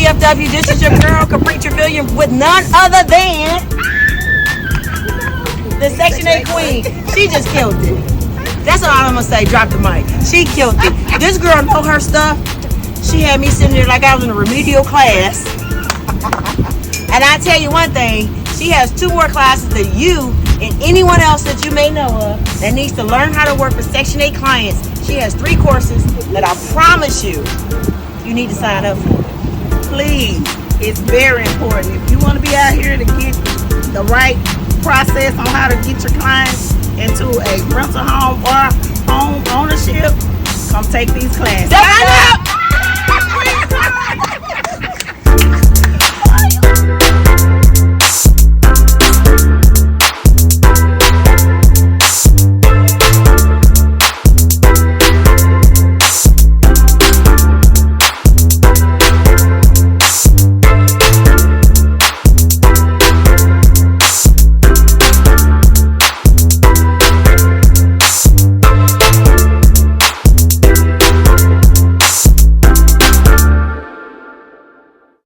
VFW. This is your girl, Capri Truvillion, with none other than the Section 8 Queen. She just killed it. That's all I'm gonna say. Drop the mic. She killed it. This girl know her stuff. She had me sitting there like I was in a remedial class. And I tell you one thing, she has 2 more classes than you and anyone else that you may know of that needs to learn how to work with Section 8 clients. She has 3 courses that I promise you need to sign up for. Please, it's very important. If you want to be out here to get the right process on how to get your clients into a rental home or home ownership, come take these classes. Sign up!